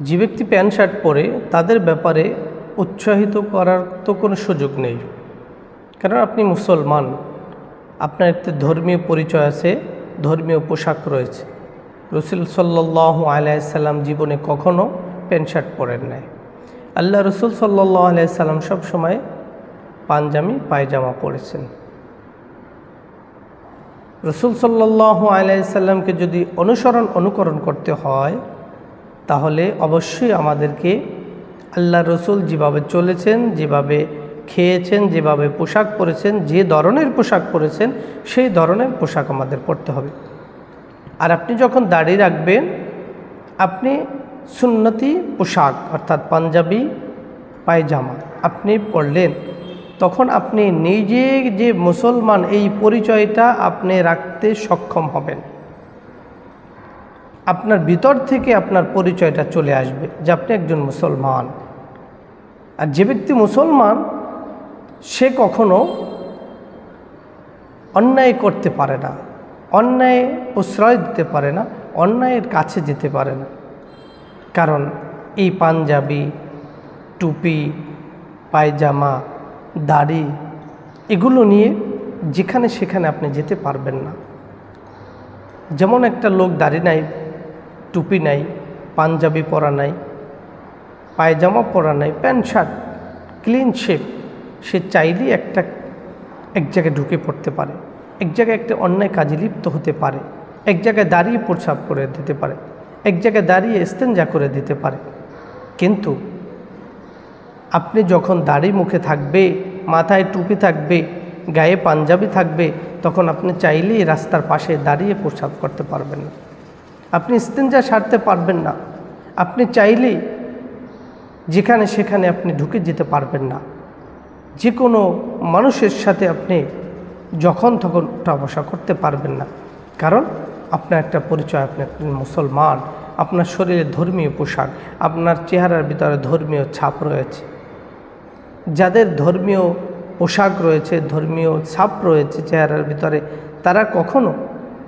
যে ব্যক্তি pant shirt পরে তাদের ব্যাপারে উৎসাহিত করার তো কোনো সুযোগ নেই, কারণ আপনি মুসলমান, আপনার একটি ধর্মীয় পরিচয় আছে, ধর্মীয় পোশাক রয়েছে। রসুল সাল্লাল্লাহু আলাইহি সাল্লাম জীবনে কখনও প্যান্ট শার্ট পরেন নাই। আল্লাহ রসুল সাল্লাল্লাহু আলাইহি সাল্লাম সবসময় পাঞ্জাবি পায়জামা পরেছেন। রসুল সাল্লাল্লাহু আলাইহি সাল্লামকে যদি অনুকরণ করতে হয় তাহলে অবশ্যই আমাদেরকে আল্লাহ রসুল যেভাবে চলেছেন, যেভাবে খেয়েছেন, যেভাবে পোশাক পরেছেন, যে ধরনের পোশাক পরেছেন সেই ধরনের পোশাক আমাদের পরতে হবে। আর আপনি যখন দাড়ি রাখবেন, আপনি সুন্নতি পোশাক অর্থাৎ পাঞ্জাবি পায়জামা আপনি পরলেন, তখন আপনি নিজে যে মুসলমান এই পরিচয়টা আপনি রাখতে সক্ষম হবেন। আপনার ভিতর থেকে আপনার পরিচয়টা চলে আসবে যে আপনি একজন মুসলমান। আর যে ব্যক্তি মুসলমান সে কখনো অন্যায় করতে পারে না, অন্যায় প্রশ্রয় দিতে পারে না, অন্যায়ের কাছে যেতে পারে না। কারণ এই পাঞ্জাবি, টুপি, পায়জামা, দাড়ি এগুলো নিয়ে যেখানে সেখানে আপনি যেতে পারবেন না। যেমন একটা লোক দাড়ি নাই, টুপি নাই, পাঞ্জাবি পরা নাই, পায়জামা পরা নাই, প্যান্ট শার্ট ক্লিন শেপ, সে চাইলেই এক জায়গায় ঢুকে পড়তে পারে, এক জায়গায় একটা অন্যায় কাজে লিপ্ত হতে পারে, এক জায়গায় দাঁড়িয়ে প্রস্রাব করে দিতে পারে, এক জায়গায় দাঁড়িয়ে ইস্তেঞ্জা করে দিতে পারে। কিন্তু আপনি যখন দাড়ি মুখে থাকবে, মাথায় টুপি থাকবে, গায়ে পাঞ্জাবি থাকবে, তখন আপনি চাইলেই রাস্তার পাশে দাঁড়িয়ে প্রস্রাব করতে পারবেন না, আপনি ইস্তেঞ্জা সারতে পারবেন না, আপনি চাইলেই যেখানে সেখানে আপনি ঢুকে যেতে পারবেন না। যে কোনো মানুষের সাথে আপনি যখন তখন উঠা বসা করতে পারবেন না, কারণ আপনার একটা পরিচয়, আপনি একজন মুসলমান, আপনার শরীরে ধর্মীয় পোশাক, আপনার চেহারার ভিতরে ধর্মীয় ছাপ রয়েছে। যাদের ধর্মীয় পোশাক রয়েছে, ধর্মীয় ছাপ রয়েছে চেহারার ভিতরে, তারা কখনো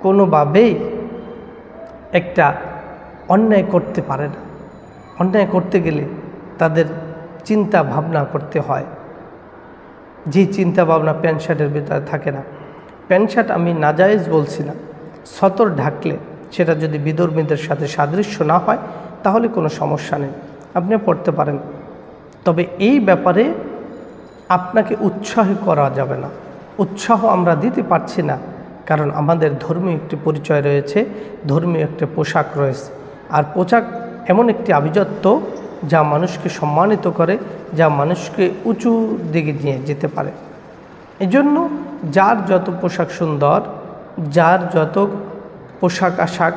কোনোভাবেই একটা অন্যায় করতে পারে না। অন্যায় করতে গেলে তাদের চিন্তা ভাবনা করতে হয়, যে চিন্তা ভাবনা প্যান্ট শার্টের ভিতরে থাকে না। প্যান্ট শার্ট আমি নাজায়েজ বলছি না, সতর ঢাকলে সেটা যদি বিধর্মীদের সাথে সাদৃশ্য না হয় তাহলে কোনো সমস্যা নেই, আপনি পড়তে পারেন। তবে এই ব্যাপারে আপনাকে উৎসাহ করা যাবে না, উৎসাহ আমরা দিতে পারছি না, কারণ আমাদের ধর্মীয় একটি পরিচয় রয়েছে, ধর্মীয় একটি পোশাক রয়েছে। আর পোশাক এমন একটি আভিজাত্য যা মানুষকে সম্মানিত করে, যা মানুষকে উঁচু দিকে নিয়ে যেতে পারে। এজন্য যার যত পোশাক সুন্দর, যার যত পোশাক আশাক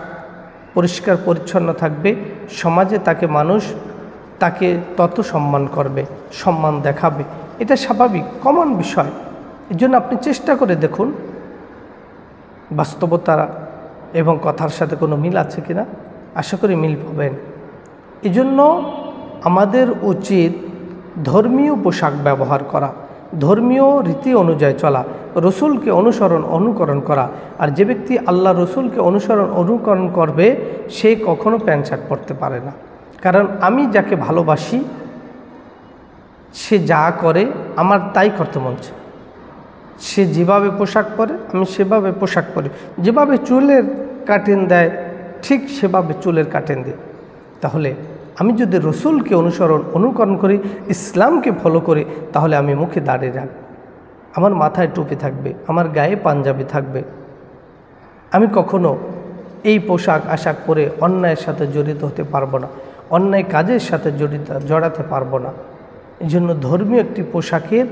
পরিষ্কার পরিচ্ছন্ন থাকবে, সমাজে মানুষ তাকে তত সম্মান করবে, সম্মান দেখাবে। এটা স্বাভাবিক, কমন বিষয়। এজন্য আপনি চেষ্টা করে দেখুন বাস্তবতা এবং কথার সাথে কোনো মিল আছে কিনা। আশা করি মিল পাবেন। এজন্য আমাদের উচিত ধর্মীয় পোশাক ব্যবহার করা, ধর্মীয় রীতি অনুযায়ী চলা, রসুলকে অনুকরণ করা। আর যে ব্যক্তি আল্লাহ রসুলকে অনুকরণ করবে সে কখনো প্যান্ট শার্ট পরতে পারে না। কারণ আমি যাকে ভালোবাসি সে যা করে আমার তাই করতে মন চায়। সে যেভাবে পোশাক পরে আমি সেভাবে পোশাক পরি, যেভাবে চুলের কাটিং দেয় ঠিক সেভাবে চুলের কাটিং দিই। তাহলে আমি যদি রসুলকে অনুকরণ করি, ইসলামকে ফলো করি, তাহলে আমি মুখে দাঁড়িয়ে রাখব, আমার মাথায় টুপি থাকবে, আমার গায়ে পাঞ্জাবি থাকবে। আমি কখনো এই পোশাক আশাক পরে অন্যায়ের সাথে জড়িত হতে পারবো না, অন্যায় কাজের সাথে জড়াতে পারবো না। এই জন্য ধর্মীয় একটি পোশাকের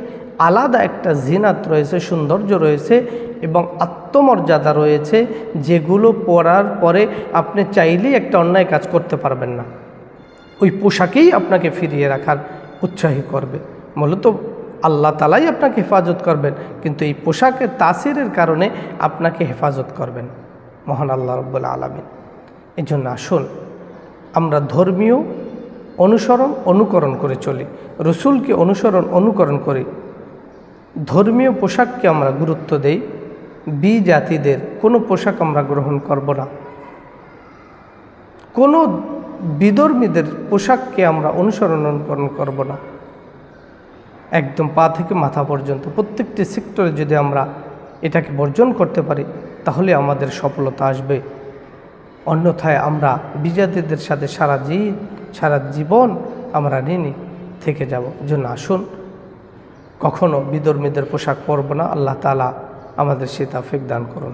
আলাদা একটা জিনাত রয়েছে, সৌন্দর্য রয়েছে এবং আত্মমর্যাদা রয়েছে, যেগুলো পরার পরে আপনি চাইলেই একটা অন্যায় কাজ করতে পারবেন না। ওই পোশাকেই আপনাকে ফিরিয়ে রাখার উৎসাহী করবে। মূলত আল্লাহ তাআলাই আপনাকে হেফাজত করবেন, কিন্তু এই পোশাকের তাসিরের কারণে আপনাকে হেফাজত করবেন মহান আল্লাহ রাব্বুল আলামিন। এই জন্য আসুন আমরা ধর্মীয় অনুকরণ করে চলি, রসুলকে অনুকরণ করি, ধর্মীয় পোশাককে আমরা গুরুত্ব দেই। জাতিদের কোনো পোশাক আমরা গ্রহণ করব না, কোনো বিধর্মীদের পোশাককে আমরা অনুসরণ করব না। একদম পা থেকে মাথা পর্যন্ত প্রত্যেকটি সেক্টরে যদি আমরা এটাকে বর্জন করতে পারি তাহলে আমাদের সফলতা আসবে। অন্যথায় আমরা বিজাতিদের সাথে সারা জীবন আমরা ঋণী থেকে যাব। জন্য আসুন কখনো বিধর্মীদের পোশাক পরব না। আল্লাহ তাআলা আমাদের সে তৌফিক দান করুন।